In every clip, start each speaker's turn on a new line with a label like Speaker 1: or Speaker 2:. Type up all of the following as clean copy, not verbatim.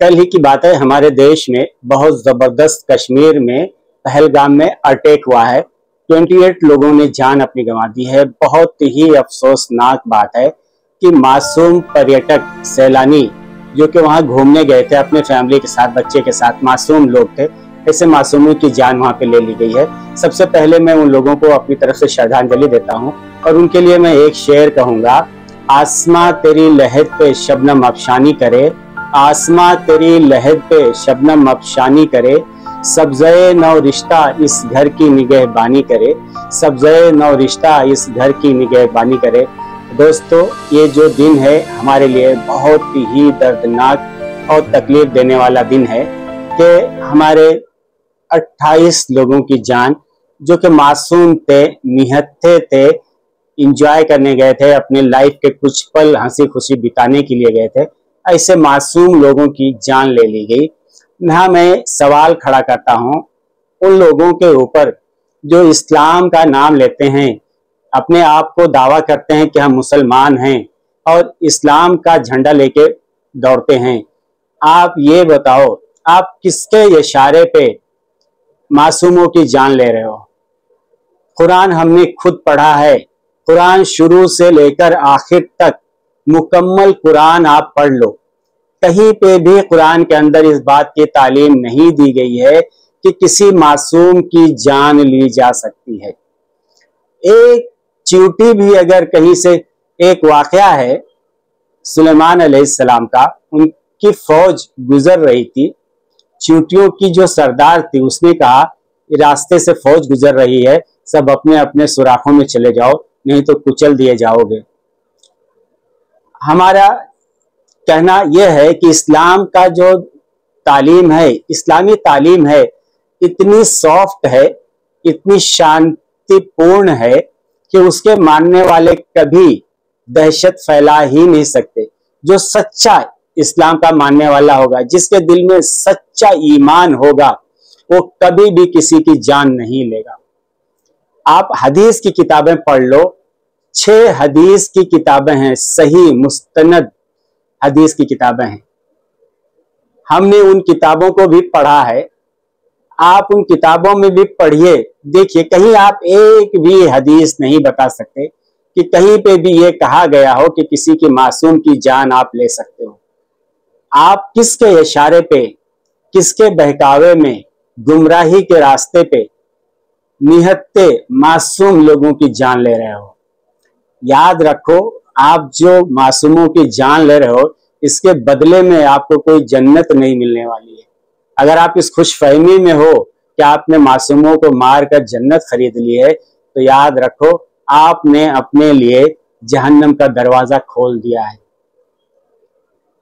Speaker 1: कल ही की बात है, हमारे देश में बहुत जबरदस्त कश्मीर में पहलगाम में अटैक हुआ है। 28 लोगों ने जान अपनी गंवा दी है। बहुत ही अफसोसनाक बात है कि मासूम पर्यटक सैलानी जो कि वहां घूमने गए थे अपने फैमिली के साथ, बच्चे के साथ, मासूम लोग थे, ऐसे मासूमों की जान वहां पे ले ली गई है। सबसे पहले मैं उन लोगों को अपनी तरफ से श्रद्धांजलि देता हूं और उनके लिए मैं एक शेर कहूंगा। आसमां तेरी लहद पे शबनम अफशानी करे, आसमां तेरी लहद पे शबनम अफशानी करे, सब्ज़े नौ रिश्ता इस घर की निगहबानी करे, सब्ज़े नौ रिश्ता इस घर की निगहबानी करे। दोस्तों, ये जो दिन है हमारे लिए बहुत ही दर्दनाक और तकलीफ देने वाला दिन है कि हमारे 28 लोगों की जान, जो कि मासूम थे, निहत्थे थे, इंजॉय करने गए थे, अपने लाइफ के कुछ पल हंसी खुशी बिताने के लिए गए थे, ऐसे मासूम लोगों की जान ले ली गई। यहाँ मैं सवाल खड़ा करता हूँ उन लोगों के ऊपर जो इस्लाम का नाम लेते हैं, अपने आप को दावा करते हैं कि हम मुसलमान हैं और इस्लाम का झंडा लेके दौड़ते हैं। आप ये बताओ, आप किसके इशारे पे मासूमों की जान ले रहे हो? कुरान हमने खुद पढ़ा है, कुरान शुरू से लेकर आखिर तक मुकम्मल कुरान आप पढ़ लो। कहीं पे भी कुरान के अंदर इस बात की तालीम नहीं दी गई है कि किसी मासूम की जान ली जा सकती है। एक चींटी भी अगर कहीं से, एक वाकया है सुलेमान अलैहिस्सलाम का, उनकी फौज गुजर रही थी, चींटियों की जो सरदार थी उसने कहा रास्ते से फौज गुजर रही है, सब अपने अपने सुराखों में चले जाओ, नहीं तो कुचल दिए जाओगे। हमारा कहना यह है कि इस्लाम का जो तालीम है, इस्लामी तालीम है, इतनी सॉफ्ट है, इतनी शांतिपूर्ण है कि उसके मानने वाले कभी दहशत फैला ही नहीं सकते। जो सच्चा इस्लाम का मानने वाला होगा, जिसके दिल में सच्चा ईमान होगा, वो कभी भी किसी की जान नहीं लेगा। आप हदीस की किताबें पढ़ लो, 6 हदीस की किताबें हैं, सही मुस्तनद हदीस की किताबें हैं। हमने उन किताबों को भी पढ़ा है, आप उन किताबों में भी पढ़िए, देखिए कहीं आप एक भी हदीस नहीं बता सकते कि कहीं पे भी ये कहा गया हो कि किसी की मासूम की जान आप ले सकते हो। आप किसके इशारे पे, किसके बहकावे में, गुमराही के रास्ते पे निहत्ते मासूम लोगों की जान ले रहे हो? याद रखो, आप जो मासूमों की जान ले रहे हो, इसके बदले में आपको कोई जन्नत नहीं मिलने वाली है। अगर आप इस खुशफहमी में हो कि आपने मासूमों को मारकर जन्नत खरीद ली है, तो याद रखो आपने अपने लिए जहन्नम का दरवाजा खोल दिया है।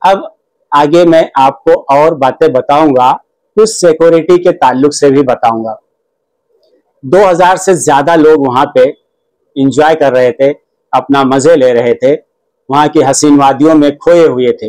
Speaker 1: अब आगे मैं आपको और बातें बताऊंगा, कुछ सिक्योरिटी के ताल्लुक से भी बताऊंगा। 2000 से ज्यादा लोग वहां पे एंजॉय कर रहे थे, अपना मजे ले रहे थे, वहां की हसीन वादियों में खोए हुए थे,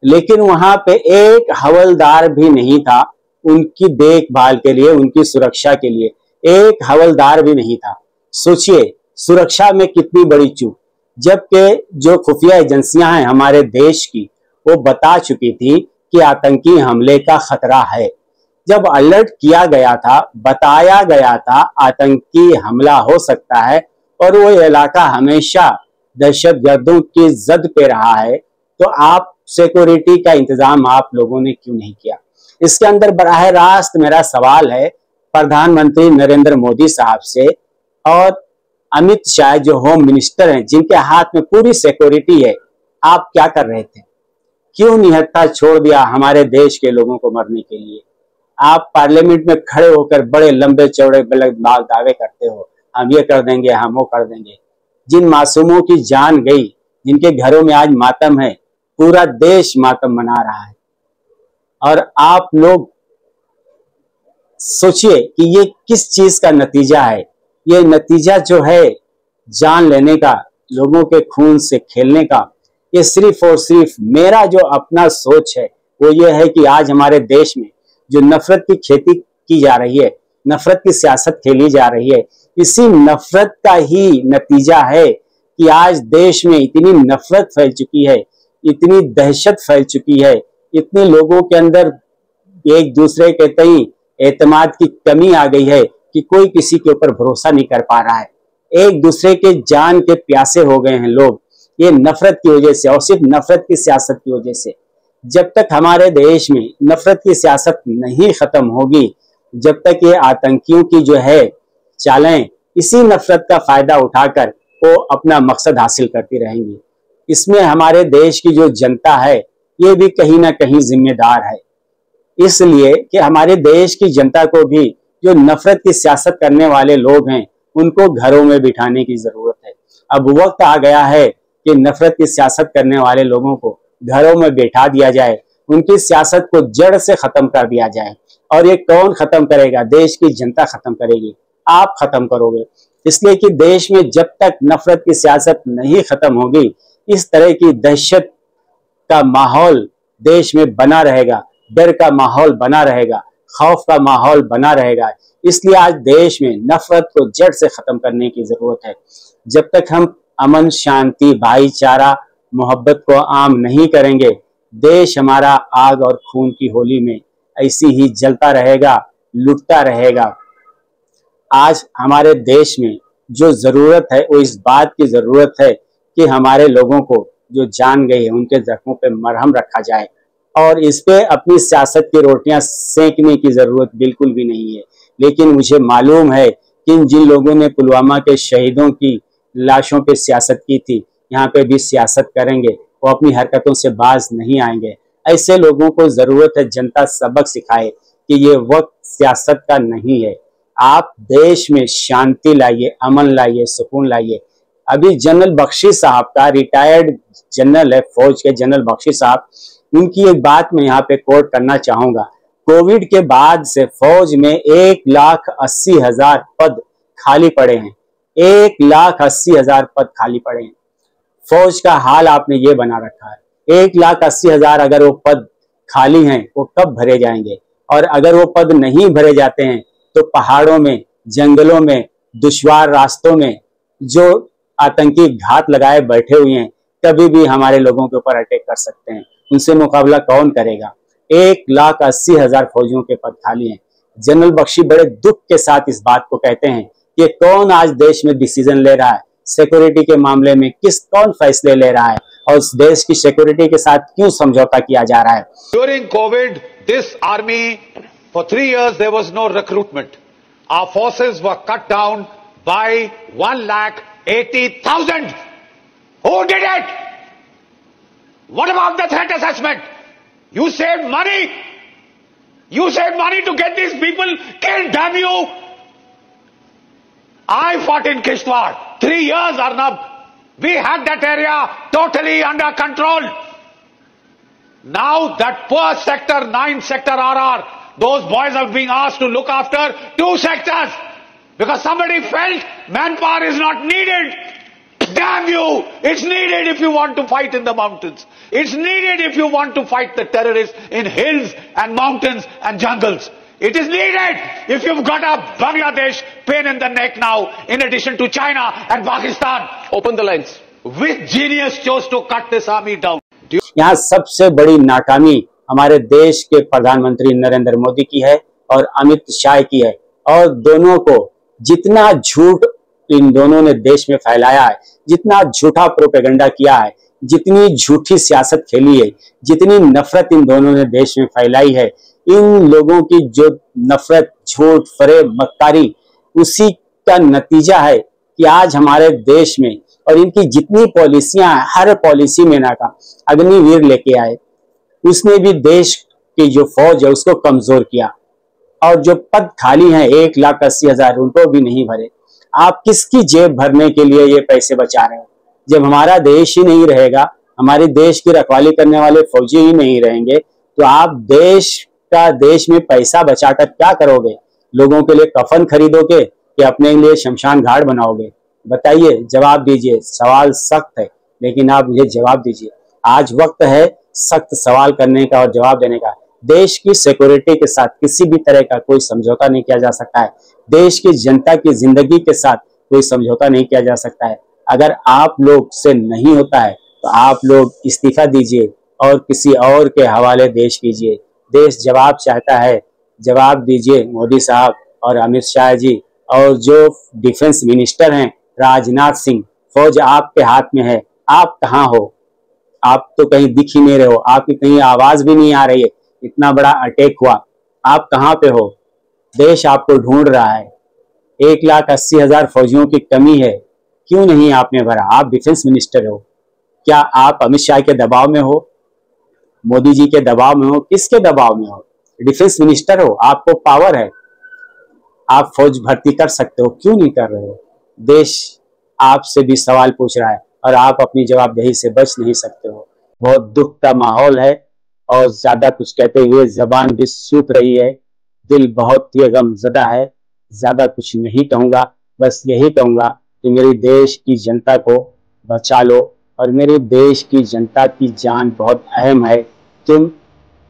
Speaker 1: लेकिन वहां पे एक हवलदार भी नहीं था उनकी देखभाल के लिए, उनकी सुरक्षा के लिए एक हवलदार भी नहीं था। सोचिए सुरक्षा में कितनी बड़ी चूक, जबकि जो खुफिया एजेंसियां हैं हमारे देश की, वो बता चुकी थी कि आतंकी हमले का खतरा है। जब अलर्ट किया गया था, बताया गया था आतंकी हमला हो सकता है और वो इलाका हमेशा दहशतगर्दों की जद पे रहा है, तो आप सिक्योरिटी का इंतजाम आप लोगों ने क्यों नहीं किया? इसके अंदर बराह रास्त मेरा सवाल है प्रधानमंत्री नरेंद्र मोदी साहब से और अमित शाह जो होम मिनिस्टर हैं, जिनके हाथ में पूरी सिक्योरिटी है, आप क्या कर रहे थे? क्यों निहत्था छोड़ दिया हमारे देश के लोगों को मरने के लिए? आप पार्लियामेंट में खड़े होकर बड़े लंबे चौड़े दावे करते हो, हम ये कर देंगे, हम वो कर देंगे। जिन मासूमों की जान गई, जिनके घरों में आज मातम है, पूरा देश मातम मना रहा है, और आप लोग सोचिए कि ये किस चीज का नतीजा है? ये नतीजा जो है जान लेने का, लोगों के खून से खेलने का। ये सिर्फ और सिर्फ मेरा जो अपना सोच है वो ये है कि आज हमारे देश में जो नफरत की खेती की जा रही है, नफरत की सियासत खेली जा रही है, इसी नफरत का ही नतीजा है कि आज देश में इतनी नफरत फैल चुकी है, इतनी दहशत फैल चुकी है इतने लोगों के अंदर एक दूसरे के तई एतमाद की कमी आ गई है कि कोई किसी के ऊपर भरोसा नहीं कर पा रहा है। एक दूसरे के जान के प्यासे हो गए हैं लोग, ये नफरत की वजह से और सिर्फ नफरत की सियासत की वजह से। जब तक हमारे देश में नफरत की सियासत नहीं खत्म होगी, जब तक ये आतंकियों की जो है चालें इसी नफरत का फायदा उठाकर वो अपना मकसद हासिल करती रहेंगी, इसमें हमारे देश की जो जनता है ये भी कहीं ना कहीं जिम्मेदार है। इसलिए कि हमारे देश की जनता को भी जो नफरत की सियासत करने वाले लोग हैं उनको घरों में बिठाने की जरूरत है। अब वक्त आ गया है कि नफरत की सियासत करने वाले लोगों को घरों में बैठा दिया जाए, उनकी सियासत को जड़ से खत्म कर दिया जाए। और ये कौन खत्म करेगा? देश की जनता खत्म करेगी, आप खत्म करोगे। इसलिए कि देश में जब तक नफरत की सियासत नहीं खत्म होगी, इस तरह की दहशत का माहौल देश में बना रहेगा, डर का माहौल बना रहेगा, खौफ का माहौल बना रहेगा। इसलिए आज देश में नफरत को जड़ से खत्म करने की जरूरत है। जब तक हम अमन, शांति, भाईचारा, मोहब्बत को आम नहीं करेंगे, देश हमारा आग और खून की होली में ऐसी ही जलता रहेगा, लुटता रहेगा। आज हमारे देश में जो जरूरत है वो इस बात की जरूरत है कि हमारे लोगों को जो जान गई है उनके जख्मों पे मरहम रखा जाए और इस पे अपनी सियासत की रोटियां सेकने की जरूरत बिल्कुल भी नहीं है। लेकिन मुझे मालूम है कि जिन लोगों ने पुलवामा के शहीदों की लाशों पे सियासत की थी, यहाँ पे भी सियासत करेंगे, वो अपनी हरकतों से बाज नहीं आएंगे। ऐसे लोगों को जरूरत है जनता सबक सिखाए कि ये वक्त सियासत का नहीं है। आप देश में शांति लाइए, अमन लाइए, सुकून लाइए। अभी जनरल बख्शी साहब का, रिटायर्ड जनरल है फौज के जनरल बख्शी साहब, उनकी एक बात मैं यहाँ पे कोट करना चाहूंगा। कोविड के बाद से फौज में 1,80,000 पद खाली पड़े हैं, 1,80,000 पद खाली पड़े हैं। फौज का हाल आपने ये बना रखा है। 1,80,000 अगर वो पद खाली हैं वो कब भरे जाएंगे? और अगर वो पद नहीं भरे जाते हैं तो पहाड़ों में, जंगलों में, दुश्वार रास्तों में जो आतंकी घात लगाए बैठे हुए हैं कभी भी हमारे लोगों के ऊपर अटैक कर सकते हैं। उनसे मुकाबला कौन करेगा? 1,80,000 फौजियों के पद खाली हैं। जनरल बख्शी बड़े दुख के साथ इस बात को कहते हैं कि कौन आज देश में डिसीजन ले रहा है, सिक्योरिटी के मामले में कौन फैसले ले रहा है और उस देश की सिक्योरिटी के साथ क्यों समझौता किया जा रहा है।
Speaker 2: During COVID, this army for 3 years there was no recruitment. Our forces were cut down by 1,80,000. Who did it? What about the threat assessment? You saved money. You saved money to get these people killed, damn you. I fought in Kishtwar. 3 years, Arnab. We had that area totally under control. Now that poor sector 9 sector RR, those boys are being asked to look after 2 sectors because somebody felt manpower is not needed. Damn you! It's needed if you want to fight in the mountains. It's needed if you want to fight the terrorists in hills and mountains and jungles. It is needed if you've got a Bangladesh pain in the neck now, in addition to China and Pakistan.
Speaker 3: Open the lines.
Speaker 2: Which genius chose to cut this army down?
Speaker 1: यहाँ सबसे बड़ी नाकामी हमारे देश के प्रधानमंत्री नरेंद्र मोदी की है और अमित शाह की है। और दोनों को जितना झूठ इन दोनों ने देश में फैलाया है, जितना झूठा प्रोपेगेंडा किया है, जितनी झूठी सियासत खेली है, जितनी नफरत इन दोनों ने देश में फैलाई है, इन लोगों की जो नफरत, झूठ, फरेब, मक्कारी, उसी का नतीजा है कि आज हमारे देश में और इनकी जितनी पॉलिसियां हैं, हर पॉलिसी में नाकाम। अग्निवीर लेके आए, उसने भी देश की जो फौज है उसको कमजोर किया और जो पद खाली हैं 1,80,000 उनको भी नहीं भरे। आप किसकी जेब भरने के लिए ये पैसे बचा रहे हो? जब हमारा देश ही नहीं रहेगा, हमारे देश की रखवाली करने वाले फौजी ही नहीं रहेंगे, तो आप देश में पैसा बचाकर क्या करोगे? लोगों के लिए कफन खरीदोगे कि अपने लिए शमशान घाट बनाओगे? बताइए, जवाब दीजिए। सवाल सख्त है लेकिन आप मुझे जवाब दीजिए। आज वक्त है सख्त सवाल करने का और जवाब देने का। देश की सिक्योरिटी के साथ किसी भी तरह का कोई समझौता नहीं किया जा सकता है। देश की जनता की जिंदगी के साथ कोई समझौता नहीं किया जा सकता है। अगर आप लोग से नहीं होता है तो आप लोग इस्तीफा दीजिए, और किसी और के हवाले देश कीजिए। देश जवाब चाहता है, जवाब दीजिए मोदी साहब और अमित शाह जी। और जो डिफेंस मिनिस्टर हैं राजनाथ सिंह, फौज आपके हाथ में है, आप कहाँ हो? आप तो कहीं दिख ही नहीं रहे हो, आपकी कहीं आवाज भी नहीं आ रही है। इतना बड़ा अटैक हुआ, आप कहाँ पे हो? देश आपको ढूंढ रहा है। 1,80,000 फौजियों की कमी है, क्यों नहीं आपने भरा? आप डिफेंस मिनिस्टर हो, क्या आप अमित शाह के दबाव में हो, मोदी जी के दबाव में हो, किसके दबाव में हो? डिफेंस मिनिस्टर हो, आपको पावर है, आप फौज भर्ती कर सकते हो, क्यों नहीं कर रहे हो? देश आपसे भी सवाल पूछ रहा है और आप अपनी जवाबदेही से बच नहीं सकते हो। बहुत दुख का माहौल है और ज्यादा कुछ कहते हुए जबान भी सूख रही है, दिल बहुत ही गमजदा है। ज्यादा कुछ नहीं कहूंगा, बस यही कहूंगा कि मेरे देश की जनता को बचा लो और मेरे देश की जनता की जान बहुत अहम है। तुम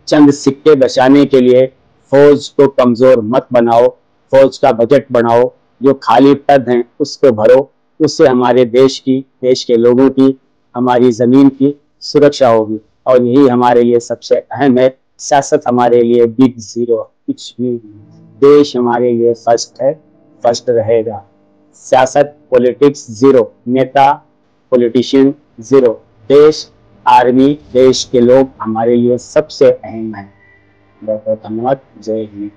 Speaker 1: चंद सिक्के बचाने के लिए फौज को कमजोर मत बनाओ, फौज का बजट बढ़ाओ, जो खाली पद हैं उसको भरो, उससे हमारे देश की, देश के लोगों की, हमारी जमीन की सुरक्षा होगी। और यही हमारे लिए सबसे अहम है। सियासत हमारे लिए बिग जीरो, कुछ भी। देश हमारे लिए फर्स्ट है, फर्स्ट रहेगा। सियासत, पॉलिटिक्स जीरो, नेता पॉलिटिशियन जीरो, देश, आर्मी, देश के लोग हमारे लिए सबसे अहम है। बहुत बहुत धन्यवाद। जय हिंद।